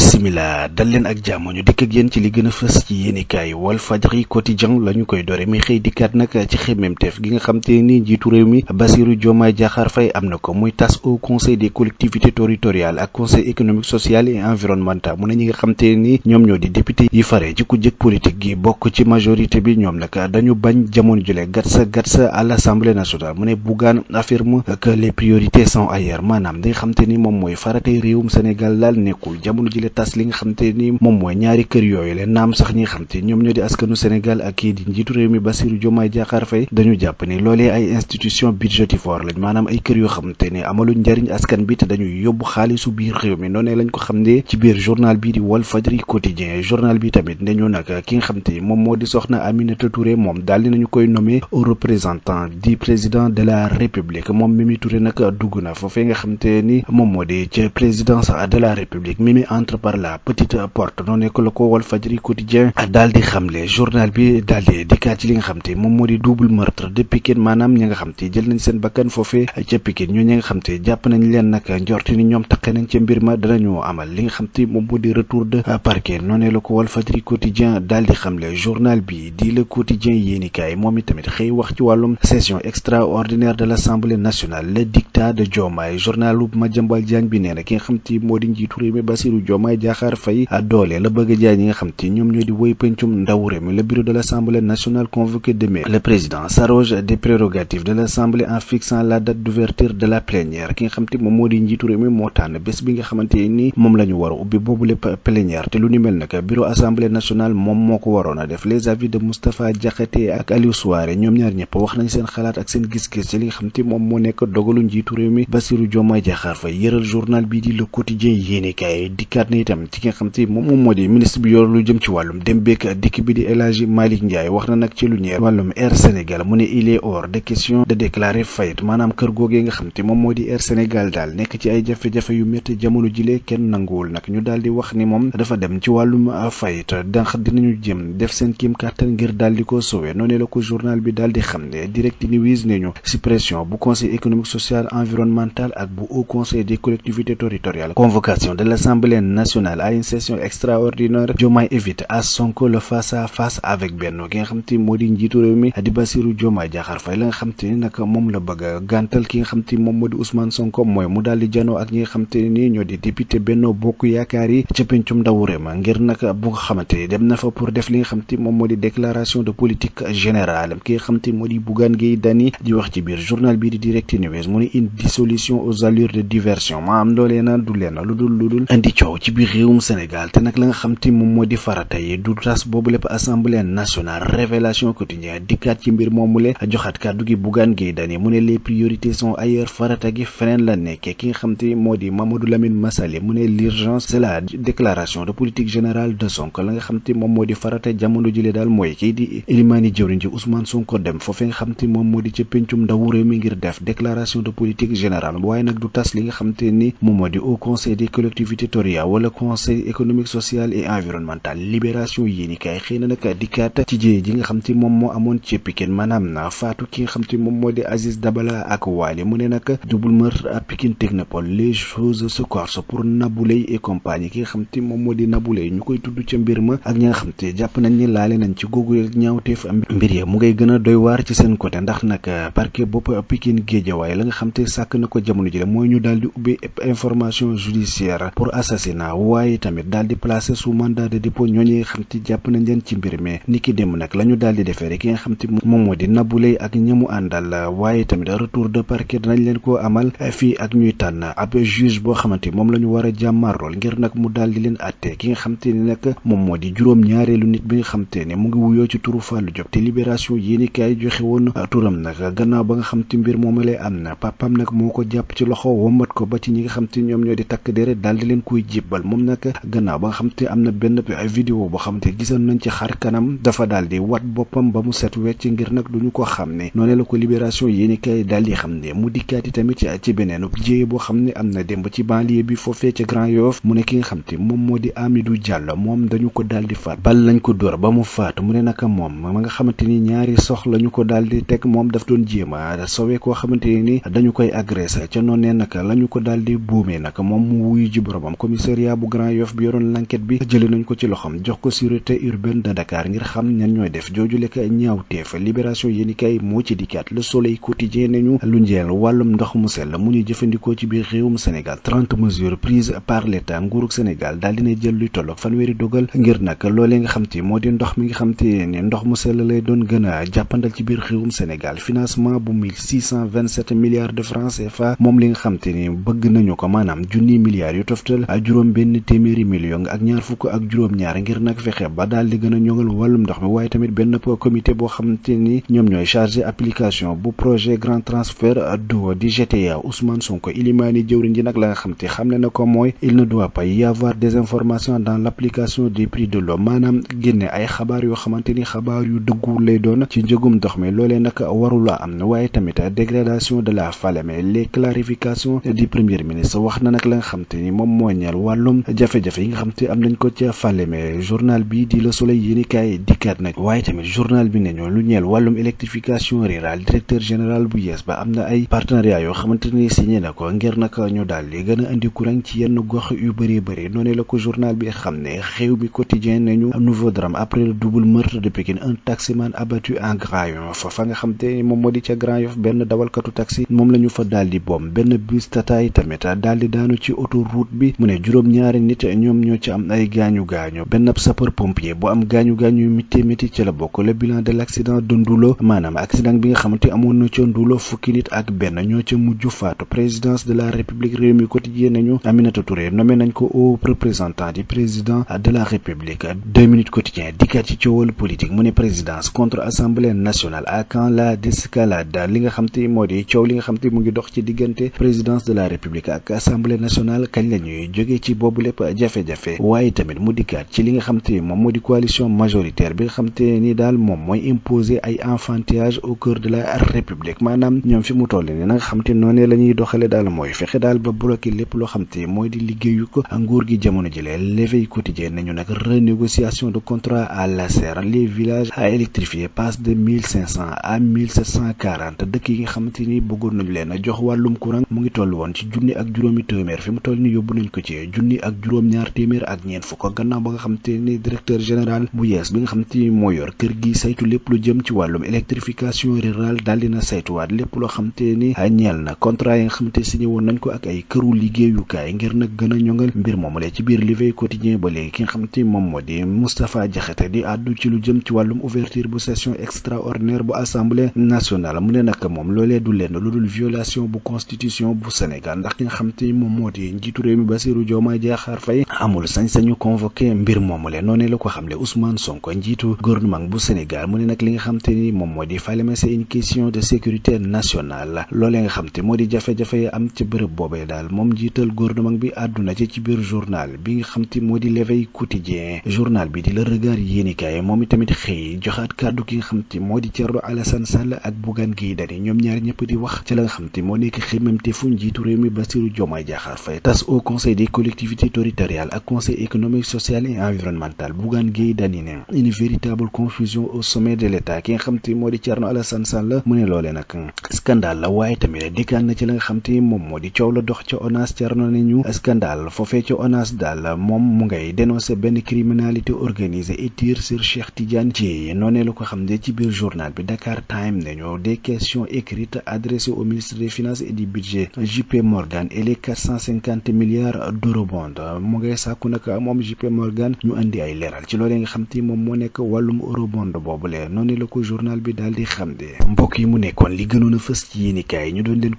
bisimila dal leen ak jàmm ñu dikk ak yéen ci li gën a fës ci yéenikaay Walfadjri quotidien la ñu koy doore mi xëy dikkaat nag ci xemmemteef gi nga xam te ni njiitu réew mi Bassirou Diomaye Diakhar Faye am na ko muy tas au conseil des collectivités territoriales ak conseil économique social et environnemental mu ne ñi nga xam te ni ñoom ñoo di député yi fare ci ku jëkk politique gi bokk ci majorité bi ñoom nag dañu bañ jamono jule gatsa à l'Assemblée nationale mu ne Bougane affirme que les priorités sont ailleurs maanaam di nga xam te ni moom mooy faratey réewum Sénégal daal nekkul jamono jile tas li nga xam te ni moom mooy ñaari kër yooyu leen naam sax ñi nga xam te ñoom ñoo di askanu Sénégal ak kii di njiitu réew mi Bassirou Diomaye Diakhar Faye dañu jàpp ni loolee ay institution budgétivore lañ maanaam ay kër yoo xam te ni amaluñ njariñ askan bi te dañuy yóbbu xaalisu biir réew mi noonee lañ ko xam ne ci biir journal bii di Walfadjri quotidien journal bi tamit ne ñu nag ki nga xam te moom moo di soxna Aminata Touré moom daal di nañu koy nommé au représentant du président de la République moom Mimi Touré nag dugg na foofee nga xam te ni moom moo di ci présidence de la République Mimi entre par la petite porte noonu nekk la ko Walfadjri quotidien daal di xamle journal bi daal di dikkaat ci li nga xam te moom moo di double meurtre de Pikine maanaam ñi nga xam te jël nañ seen bakkan foofee ca Pikine ñoo ñi nga xam te jàpp nañ leen nag njorti ni ñoom taqe nañ ca mbir ma danañu amal li nga xam te moom moo di retour de parquet noonu la ko Walfadjri quotidien daal di xamle journal bi di le quotidien yéenikaay moom itamit xëy wax ci wàllum session extraordinaire de l'Assemblée nationale le dictat de Diomaye journalu Madiambal Diagne bi nee na ki nga xam te moo di njiitu réew mi Bassirou Diomaye Diakhar Faye doole la bëgg a jaay ñi nga xam te ñoom ñoo di woy pencum ndaw réew mi le bureau de l'Assemblée nationale convoqué demain le président s'arroge des prérogatives de l'Assemblée en fixant la date d'ouverture de la plénière ki nga xam te moom moo di njiitu réew mi moo tànn bés bi nga xamante ni moom la ñu war a ubbi boobu lépp plénière te lu ni mel nag bureau Assemblée nationale moom moo ko waroon a def les avis de Moustapha Diakhaté ak Aliou Souaré ñoom ñaar ñëpp wax nañ seen xalaat ak seen gis-gis ci li nga xam te moom moo nekk dogalu njiitu réew mi Bassirou Diomaye Diakhar Faye yëral journal bii di le quotidien yéenekaay dikkaat na itam ci ki nga xam te moom moo di ministre bi yor lu jëm ci wàllum dem beek dikk bi di El Hadji Malick Ndiaye wax na nag ci lu ñeer wàllum Air Sénégal mu ne il est hors de question de déclarer faillite maanaam kër googee nga xam te moom moo di Air Sénégal daal nekk ci ay jafe-jafe yu métti jamono jile kenn nanguwul nag ñu daal di wax ni moom dafa dem ci wàllum faillite ndax dinañu jëm def seen kiim kàttan ngir daal di ko sauver noonu la ko journal bi daal di xam ne Direct News ne ñu suppression bu conseil économique social environnemental ak bu haut conseil des collectivités territoriales convocation de l'Assemblée nationale à une session extraordinaire Diomaye évite à Sonko le face à face avec Benno ki nga xam te moo di njiitu réew mi di Bassirou Diomaye Diakhar Faye la nga xam te ni nag moom la bëgg a gàntal ki nga xam te moom moo di Ousmane Sonko mooy mu daal di janoo ak ñi nga xam te ni ñoo di député Benno Bokk Yaakaar yi ca pencum ndawu réew ma ngir nag bu nga xamante ni dem na fa pour def li nga xam te moom moo di déclaration de politique générale ki nga xam te moo di Bougane Gueye Dany di wax ci biir journal bi di Direct News mu ne une dissolution aux allures de diversion maanaam loolee na du leen lu dul indi coow ci biir réewum Sénégal te nag la nga xam te moom moo di farata yi du tas boobu lépp Assemblée nationale révélation quotidien dikkaat ci mbir moomule joxaat kàddu gi Bougane Gueye Dany mu ne les priorités sont ailleurs farata gi feneen la nekkee ki nga xam te moo di Mamadou Lamine Massaly mu ne l'urgence c'est la déclaration de politique générale de Sonko la nga xam te moom moo di farata jamono jile daal mooy kii di Elimani jëwriñ ci Ousmane Sonko dem foofee nga xam te moom moo di ca pencum ndawu réew mi ngir def déclaration de politique générale waaye nag du tas li nga xam te ni moom moo di au conseil des collectivités territoriales wala conseil économique social et environnemental libération yéenikaay xëy na nag dikkaat ci jëye ji nga xam te moom moo amoon ci Pikine maanaam na faatu ki nga xam te moom moo di Aziz Dabala ak Wali mu ne nag double meurtre à Pikine Technopole les choses se corsent pour Nabou Leye et compagnie ki nga xam te moom moo di Nabou Leye ñu koy tudd ca mbir ma ak ñi nga xam te jàpp nañ ni laale nañ ci googu ñaawteef mbir ya mu ngay gën a doy waar ci seen côté ndax nag parquet bopp Pikine Guédiawaye la nga xam te sàkk na ko jamono ji mooy ñu daal di ubbi information judiciaire pour assassinat waaye tamit daal di placer sous mandat de dépôt ñooñu nga xam te jàpp nañ leen ci mbir mi ni ki dem nag la ñu daal di defee rek ki nga xam te moom moo di Nabou Leye ak ñamu àndal waaye tamit retour de parquet danañ leen ko amal fii ak ñuy tànn ab juge boo xamante moom la ñu war a jàmmarlool ngir nag mu daal di leen atte ki nga xam te ni nag moom moo di juróom-ñaareelu nit bi nga xam te ne mu ngi wuyoo ci turu Fallou Diop te libération yéenikaay joxe woon turam nag gannaaw ba nga xam te mbir moom lay am na papam nag moo ko jàpp ci loxo wommat ko ba ci ñi nga xam te ñoom ñoo di takk dere daal di leen koy jébbal moom nag gannaaw ba nga xam te am na benn vidéo boo xam te gisoon nañ ci xar kanam dafa daal di wat boppam ba mu set wecc ngir nag duñu ko xam ne noonu la ko libération yéenikaay daal di xam ne mu dikkaati tamit ci beneen jéye boo xam ne am na démb ci banlieue bi foofee ca Grand Yoff mu ne ki nga xam te moom moo di Amidou Diallo moom dañu ko daal di faat bal lañ ko dóor ba mu faatu mu ne naka moom ma nga xamante ni ñaari soxla ñu ko daal di teg moom daf doon jéem a sowe koo xamante ni dañu koy agressé ca noonee naka la ñu ko daal di buumee naka moom mu wuyu ji boromam commissariat bu Grand Yoff bi yoroon l'enquête bi jëlee nañ ko ci loxam jox ko sûreté urbaine de Dakar ngir xam ñan ñooy def jooju lekk ñaawteef. Libération yéenikaay moo ci dikkaat. Le Soleil quotidien nañu lu njeel wàllum ndox mu sell mu ñuy jëfandikoo ci biir réewum Sénégal 30 mesures prises par l'État. nguurug Sénégal daal dina jël luy tolloog fanweeri dogal ngir nag loolee nga xam te moo di ndox mi nga xam te ne ndox mu sell lay doon gën a jàppandal ci biir réewum Sénégal. Financement bu 1627 milliards de francs CFA moom li nga xam te ni bëgg nañu ko maanaam junni milliards yu toftal juróom benn téeméeri million ak ñaar fukk ak juróom-ñaar ngir nag fexe ba daal di gën a ñoŋal wàllum ndox mi waaye tamit benn comité boo xam te ni ñoom ñooy chargé application bu projet grand transfert d'eau di GTA. Ousmane Sonko ilimaani jëwriñ ji nag la nga xam te xam ne na ko mooy il ne doit pas y avoir des informations dans l'application des prix de l'eau maanaam génne ay xabaar yoo xamante ni xabaar yu dëggu lay doon ci njëgum ndox mi loolee nag warula am waaye tamit dégradation de la Falémé. Les clarifications du premier ministre wax na nag la nga xam te ni moom moo ñeel wàllum jafe-jafe yi nga xam te am nañ ko ca Falémé. Journal bi di Le Soleil yéenikaay dikkaat nag waaye tamit journal bi nañu lu ñeel wàllum électrification rurale directeur général bu yees ba am na ay partenariat yoo xamante ni signé na ko ngir nag ñu daal di gën a andi courant ci yenn gox yu bëri bëri noonu la ko journal bi xam ne xew mi quotidien nañu nouveau drame après le double meurtre de Pikine un taximan abattu en Grand Yoff fa nga xam te moom moo di ca Grand Yoff benn dawalkatu taxi moom la ñu fa daal di bom benn bus Tata yi tamit daal di daanu ci autoroute bi mu ne juróom-ñaari nit ñoom ñoo ci am ay gaañu-gaañu benn sapeur pompier bu am gaañu-gaañu yu métti ci la bokk. Le bilan de l'accident de Ndoulo maanaam accident bi nga xamante amoon na ca Ndoulo fukki nit ak benn ñoo ca mujj faatu. Présidence de la République réew mi quotidien nañu Aminata Touré nommé nañ ko au représentant du président de la République. 2 minutes quotidien dikkaat ci coowal politique mu ne présidence contre assemblée nationale à quand la désescalade li nga xam te moo di coow li nga xam te mu ngi dox ci diggante présidence de la République ak assemblée nationale kañ la ñuy jógee ci boobu lépp jafe-jafe waaye tamit mu dikkaat ci li nga xam te moom moo di coalition majoritaire bi nga xam te ni daal moom mooy imposer ay enfantillage au cœur de la République maanaam ñoom fi mu toll ni na nga xam te noonee la ñuy doxale daal mooy fexe daal ba bloqué lépp loo xam te mooy di liggéeyu ko nguur gi jamono jëlee L'éveil quotidien nañu nag renégociation de contrat à l'ASER. Les villages à électrifier passent de 1500 à 1740 dëkk yi nga xamante ni bëggoon nañu leen a jox wàllum courant mu ngi toll woon ci junni ak juróomi téeméer fi mu toll ni yóbbu nañ ko ci junni ak juróom-ñaar téeméer ak ñeent fukk gannaaw ba nga xamante ni directeur général bu yees bi nga xamante ni moo yor kër gi saytu lépp lu jëm ci wàllum électrification rurale daal dina saytuwaat lépp loo xamante ni ñeel na contrat yi nga xamante signé woon nañ ko ak ay këru liggéeyukaay ngir nag gën a ñongal mbir moomale. ci biir L'éveil quotidien ba léegi ki nga xamante ni moom moo di Moustapha Diakhaté di àddu ci lu jëm ci wàllum ouverture bu session extraordinaire bu assemblée nationale mu ne nag moom loolee du lenn lu dul violation bu constitution bu Sénégal ndax ki nga xamante ni moom moo di njiitu réew mi Bassirou Diomaye Diakhar Faye amul sañ-sañu convoqué mbir moomale noonu la ko xamle Ousmane Sonko njiitu gouvernement bu Sénégal mu ne nag li nga xamante ni moom moo di Falémé c'est une question de sécurité nationale loolee nga xamante moo di jafe-jafe am ci bërëb boobee daal moom njiital gouvernement bi àdduna ci biir journal bi nga xamante moo di L'éveil quotidien. Journal bi di Le Regard yéenikaay moom itamit xëy joxaat kàddu ki nga xamante moo di Thierno Alassane Sall ak Bougane Gueye Dany ñoom ñaar ñëpp di wax ci la nga xamante moo nekk xemmemte fu njiitu réew mi Bassirou Diomaye Diakhar Faye tas au conseil des collectivités territoriales ak conseil économique social et environnemental. Bougane Gueye Dany ne une véritable confusion au sommet de l'État ki nga xamante moo di Thierno Alassane Sall mu ne loolee nag scandale la waaye tamit dikkaan na ci la nga xamante moom moo di coow la dox ca ONAS. Thierno ne ñu scandale foofee ca ONAS daal moom mu ngay dénoncer benn criminalité organisée et tire sur Cheikh Tidiane Dièye noonee la ko xam ne ci biir journal bi Dakar Time nañu des questions écrites adressées au ministre des finances et du budget JP Morgan et les 450 milliards d'eurobonds mu ngay sàkku nag moom JP Morgan ñu andi ay leeral ci loolee nga xam te moom moo nekk wàllum eurobond boobu leer noonu la ko journal bi daal di xam de mbokk yi mu nekkoon li gënoon a fës ci yéenikaay ñu doon leen